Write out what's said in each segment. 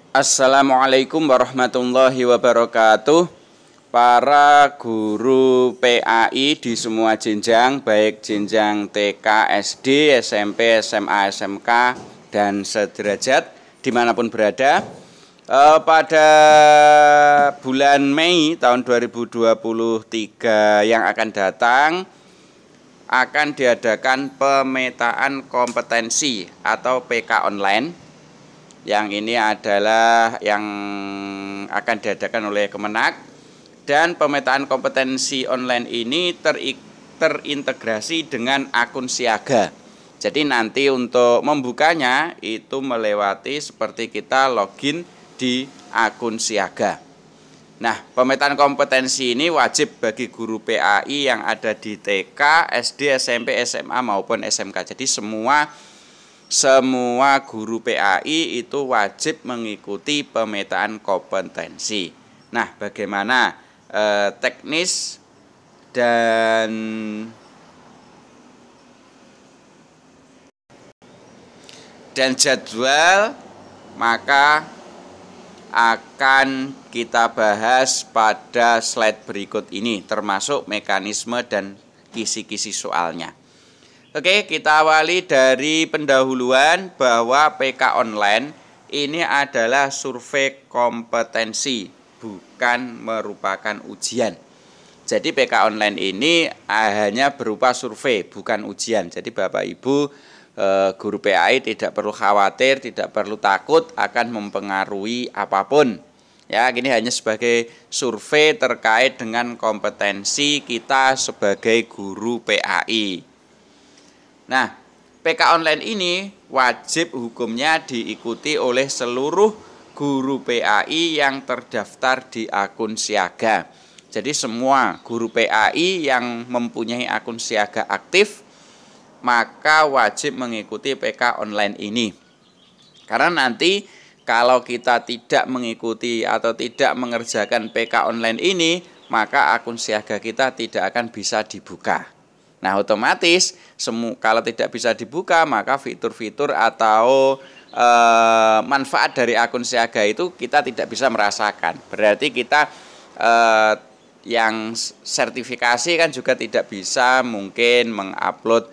Assalamualaikum warahmatullahi wabarakatuh. Para guru PAI di semua jenjang, baik jenjang TK, SD, SMP, SMA, SMK, dan sederajat dimanapun berada. Pada bulan Mei tahun 2023 yang akan datang akan diadakan pemetaan kompetensi atau PK online. Yang ini adalah yang akan diadakan oleh Kemenak, dan pemetaan kompetensi online ini terintegrasi dengan akun siaga. Jadi nanti untuk membukanya itu melewati seperti kita login di akun siaga. Nah, pemetaan kompetensi ini wajib bagi guru PAI yang ada di TK, SD, SMP, SMA maupun SMK. Jadi semua guru PAI itu wajib mengikuti pemetaan kompetensi. Nah, bagaimana teknis dan jadwal, maka akan kita bahas pada slide berikut ini, termasuk mekanisme dan kisi-kisi soalnya. Oke, kita awali dari pendahuluan bahwa PK online ini adalah survei kompetensi, bukan merupakan ujian. Jadi PK online ini hanya berupa survei, bukan ujian. Jadi Bapak Ibu guru PAI tidak perlu khawatir, tidak perlu takut akan mempengaruhi apapun. Ya, ini hanya sebagai survei terkait dengan kompetensi kita sebagai guru PAI. Nah, PK online ini wajib hukumnya diikuti oleh seluruh guru PAI yang terdaftar di akun siaga. Jadi semua guru PAI yang mempunyai akun siaga aktif, maka wajib mengikuti PK online ini. Karena nanti kalau kita tidak mengikuti atau tidak mengerjakan PK online ini, maka akun siaga kita tidak akan bisa dibuka. Nah, otomatis kalau tidak bisa dibuka, maka fitur-fitur atau manfaat dari akun siaga itu kita tidak bisa merasakan. Berarti kita yang sertifikasi kan juga tidak bisa mungkin mengupload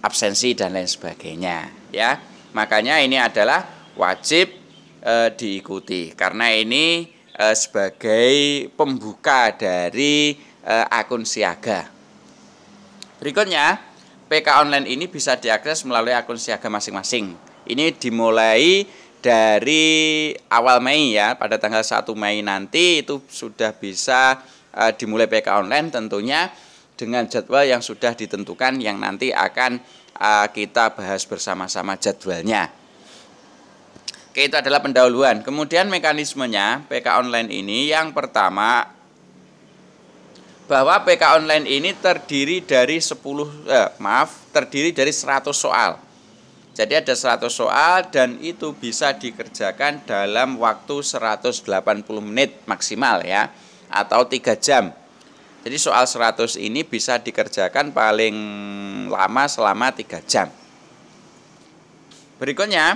absensi dan lain sebagainya, ya. Makanya ini adalah wajib diikuti karena ini sebagai pembuka dari akun siaga. Berikutnya, PK online ini bisa diakses melalui akun siaga masing-masing. Ini dimulai dari awal Mei ya, pada tanggal 1 Mei nanti itu sudah bisa dimulai PK online, tentunya dengan jadwal yang sudah ditentukan yang nanti akan kita bahas bersama-sama jadwalnya. Oke, itu adalah pendahuluan. Kemudian mekanismenya PK online ini yang pertama, bahwa PK online ini terdiri dari 100 soal. Jadi ada 100 soal dan itu bisa dikerjakan dalam waktu 180 menit maksimal ya, atau 3 jam. Jadi soal 100 ini bisa dikerjakan paling lama selama 3 jam. Berikutnya,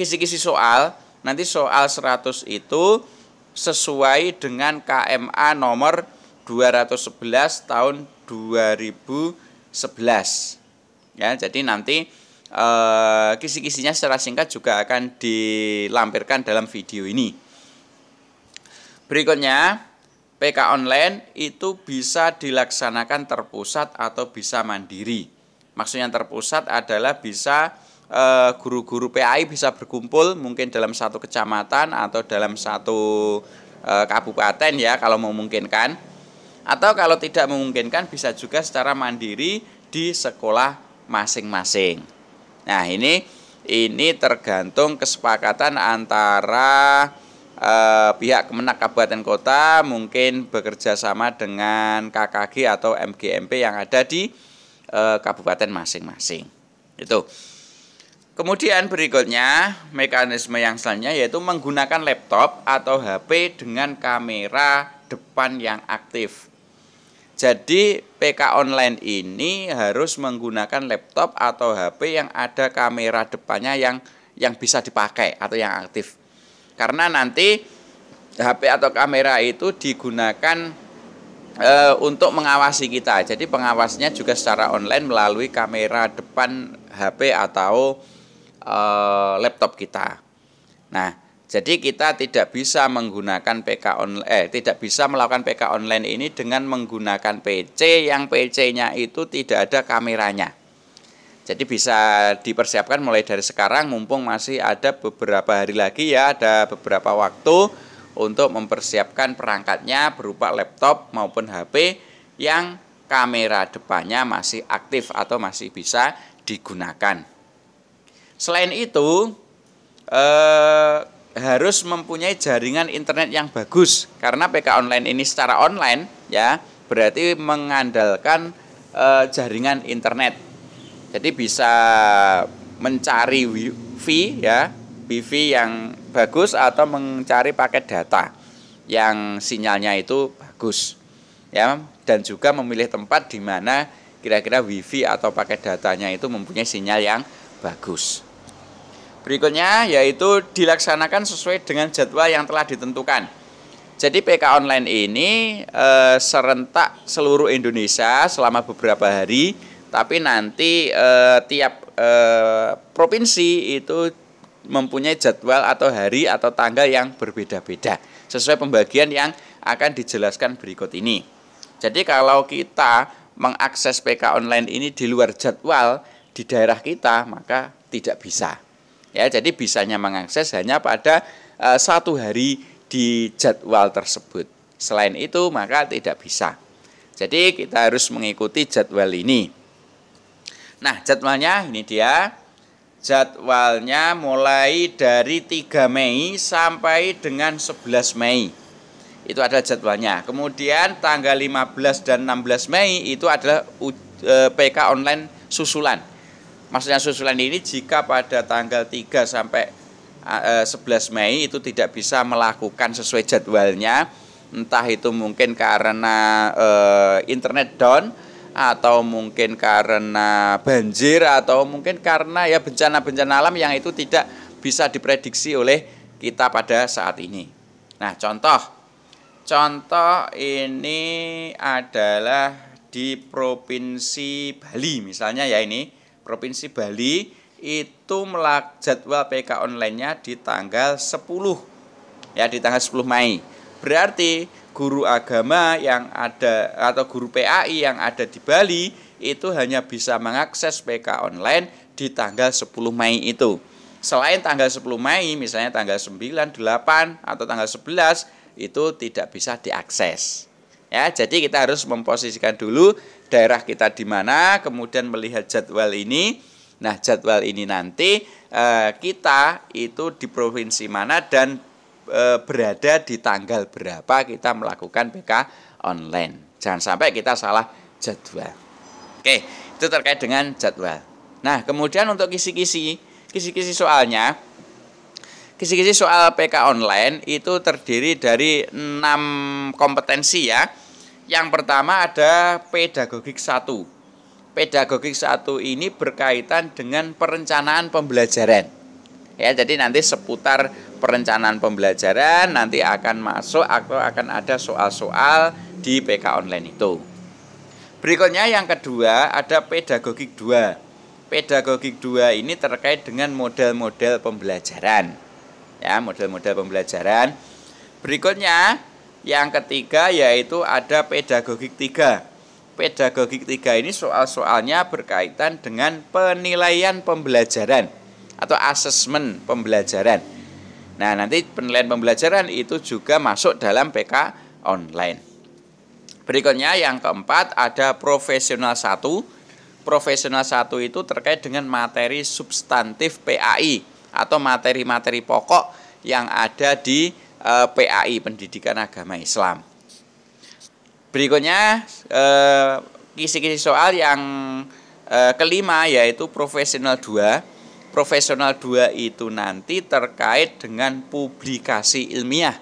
kisi-kisi soal. Nanti soal 100 itu sesuai dengan KMA nomor 211 tahun 2011. Ya, jadi nanti kisi-kisinya secara singkat juga akan dilampirkan dalam video ini. Berikutnya, PK online itu bisa dilaksanakan terpusat atau bisa mandiri. Maksudnya terpusat adalah bisa guru-guru PAI bisa berkumpul mungkin dalam satu kecamatan atau dalam satu kabupaten ya kalau memungkinkan. Atau kalau tidak memungkinkan bisa juga secara mandiri di sekolah masing-masing. Nah, ini tergantung kesepakatan antara pihak Kemenak Kabupaten Kota, mungkin bekerja sama dengan KKG atau MGMP yang ada di kabupaten masing-masing. Itu. Kemudian berikutnya mekanisme yang selanjutnya yaitu menggunakan laptop atau HP dengan kamera depan yang aktif. Jadi PK online ini harus menggunakan laptop atau HP yang ada kamera depannya yang yang bisa dipakai atau yang aktif. Karena nanti HP atau kamera itu digunakan untuk mengawasi kita. Jadi pengawasnya juga secara online melalui kamera depan HP atau laptop kita. Nah, jadi kita tidak bisa menggunakan tidak bisa melakukan PK online ini dengan menggunakan PC yang PC-nya itu tidak ada kameranya. Jadi bisa dipersiapkan mulai dari sekarang, mumpung masih ada beberapa hari lagi ya, ada beberapa waktu untuk mempersiapkan perangkatnya berupa laptop maupun HP yang kamera depannya masih aktif atau masih bisa digunakan. Selain itu, harus mempunyai jaringan internet yang bagus, karena PK online ini secara online ya, berarti mengandalkan jaringan internet. Jadi bisa mencari wifi ya, wifi yang bagus atau mencari paket data yang sinyalnya itu bagus ya, dan juga memilih tempat di mana kira-kira wifi atau paket datanya itu mempunyai sinyal yang bagus. Berikutnya yaitu dilaksanakan sesuai dengan jadwal yang telah ditentukan. Jadi PK online ini serentak seluruh Indonesia selama beberapa hari, tapi nanti tiap provinsi itu mempunyai jadwal atau hari atau tanggal yang berbeda-beda sesuai pembagian yang akan dijelaskan berikut ini. Jadi kalau kita mengakses PK online ini di luar jadwal di daerah kita, maka tidak bisa. Ya, jadi bisanya mengakses hanya pada 1 hari di jadwal tersebut. Selain itu maka tidak bisa. Jadi kita harus mengikuti jadwal ini. Nah, jadwalnya ini dia. Jadwalnya mulai dari 3 Mei sampai dengan 11 Mei. Itu adalah jadwalnya. Kemudian tanggal 15 dan 16 Mei itu adalah PK online susulan. Maksudnya susulan ini jika pada tanggal 3 sampai 11 Mei itu tidak bisa melakukan sesuai jadwalnya, entah itu mungkin karena internet down, atau mungkin karena banjir, atau mungkin karena ya bencana-bencana alam yang itu tidak bisa diprediksi oleh kita pada saat ini. Nah, contoh ini adalah di Provinsi Bali misalnya ya, ini Provinsi Bali itu jadwal PK online-nya di tanggal 10 ya, di tanggal 10 Mei. Berarti guru agama yang ada atau guru PAI yang ada di Bali itu hanya bisa mengakses PK online di tanggal 10 Mei itu. Selain tanggal 10 Mei, misalnya tanggal 9, 8 atau tanggal 11 itu tidak bisa diakses. Ya, jadi kita harus memposisikan dulu daerah kita di mana, kemudian melihat jadwal ini. Nah, jadwal ini nanti kita itu di provinsi mana dan berada di tanggal berapa kita melakukan PK online. Jangan sampai kita salah jadwal. Oke, itu terkait dengan jadwal. Nah, kemudian untuk kisi-kisi soalnya, kisi-kisi soal PK online itu terdiri dari 6 kompetensi ya. Yang pertama ada pedagogik 1. Pedagogik 1 ini berkaitan dengan perencanaan pembelajaran. Ya, jadi nanti seputar perencanaan pembelajaran nanti akan masuk atau akan ada soal-soal di PK online itu. Berikutnya yang kedua ada pedagogik 2. Pedagogik 2 ini terkait dengan model-model pembelajaran. Ya, model-model pembelajaran. Berikutnya yang ketiga yaitu ada pedagogik 3. Pedagogik 3 ini soal-soalnya berkaitan dengan penilaian pembelajaran atau asesmen pembelajaran. Nah, nanti penilaian pembelajaran itu juga masuk dalam PK online. Berikutnya yang keempat ada profesional 1. Profesional 1 itu terkait dengan materi substantif PAI atau materi-materi pokok yang ada di PAI, Pendidikan Agama Islam. Berikutnya kisi-kisi soal yang kelima yaitu profesional 2. Profesional 2 itu nanti terkait dengan publikasi ilmiah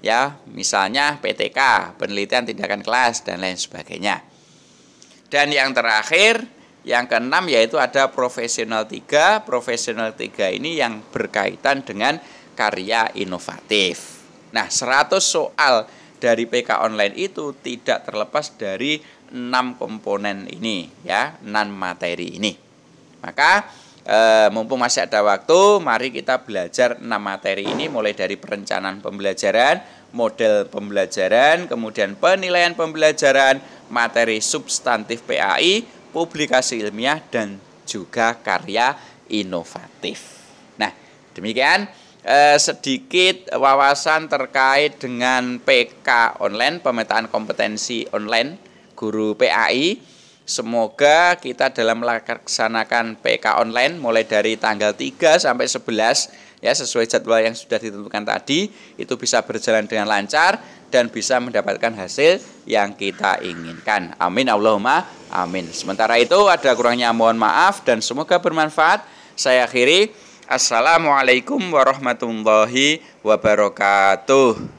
ya, misalnya PTK, penelitian tindakan kelas dan lain sebagainya. Dan yang terakhir Yang keenam yaitu ada profesional 3. Profesional 3 ini yang berkaitan dengan karya inovatif. Nah, 100 soal dari PK online itu tidak terlepas dari 6 komponen ini ya, 6 materi ini. Maka mumpung masih ada waktu, mari kita belajar 6 materi ini mulai dari perencanaan pembelajaran, model pembelajaran, kemudian penilaian pembelajaran, materi substantif PAI, publikasi ilmiah, dan juga karya inovatif. Nah, demikian sedikit wawasan terkait dengan PK online, pemetaan kompetensi online guru PAI. Semoga kita dalam melaksanakan PK online mulai dari tanggal 3 sampai 11 ya, sesuai jadwal yang sudah ditentukan tadi, itu bisa berjalan dengan lancar dan bisa mendapatkan hasil yang kita inginkan. Amin Allahumma amin. Sementara itu ada kurangnya mohon maaf dan semoga bermanfaat. Saya akhiri. Assalamualaikum warahmatullahi wabarakatuh.